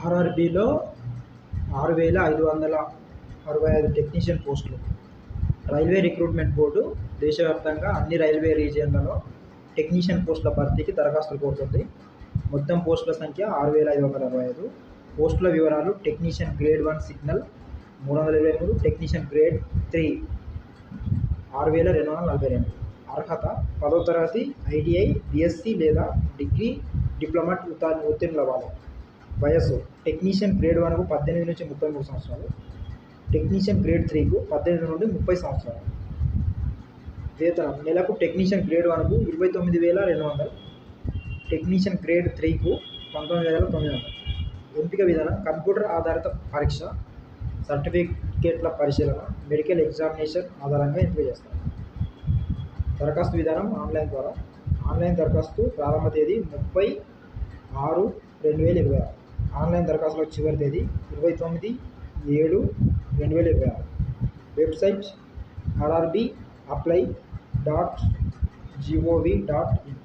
ఆర్ఆర్బీలో 6,565 technician పోస్టులు. Railway recruitment board దేశవ్యాప్తంగా అన్ని రైల్వే రీజియన్లలో టెక్నీషియన్ పోస్టుల భర్తీకి దరఖాస్తులు కోరుతుంది. మొత్తం పోస్టుల సంఖ్య 6,565. పోస్టుల వివరాలు: technician grade 1 signal 323, technician grade 3 6,242. అర్హత: 10వ తరగతి, ఐటీఐ, బీఎస్సీ లేదా డిగ్రీ, డిప్లొమా ఉత్తీర్ణులవ్వాలి. వయస్సు: టెక్నీషియన్ గ్రేడ్ 1కు 18 నుంచి 33 సంవత్సరాలు, టెక్నీషియన్ గ్రేడ్ 3కు 18 నుండి 30 సంవత్సరాలు. వేతనం: నెలకు టెక్నీషియన్ గ్రేడ్ 1కు 29,200, టెక్నీషియన్ గ్రేడ్ 3కు 19,900. ఎంపిక విధానం: కంప్యూటర్ ఆధారిత పరీక్ష, సర్టిఫికేట్ల పరిశీలన, మెడికల్ ఎగ్జామినేషన్ ఆధారంగా ఎంపిక చేస్తారు. దరఖాస్తు విధానం ఆన్లైన్ ద్వారా. ఆన్లైన్ దరఖాస్తు ప్రారంభ తేదీ 30/6/2026. ఆన్లైన్ దరఖాస్తుల చివరి తేదీ 29/7/2026. Website rrbapply.gov.in.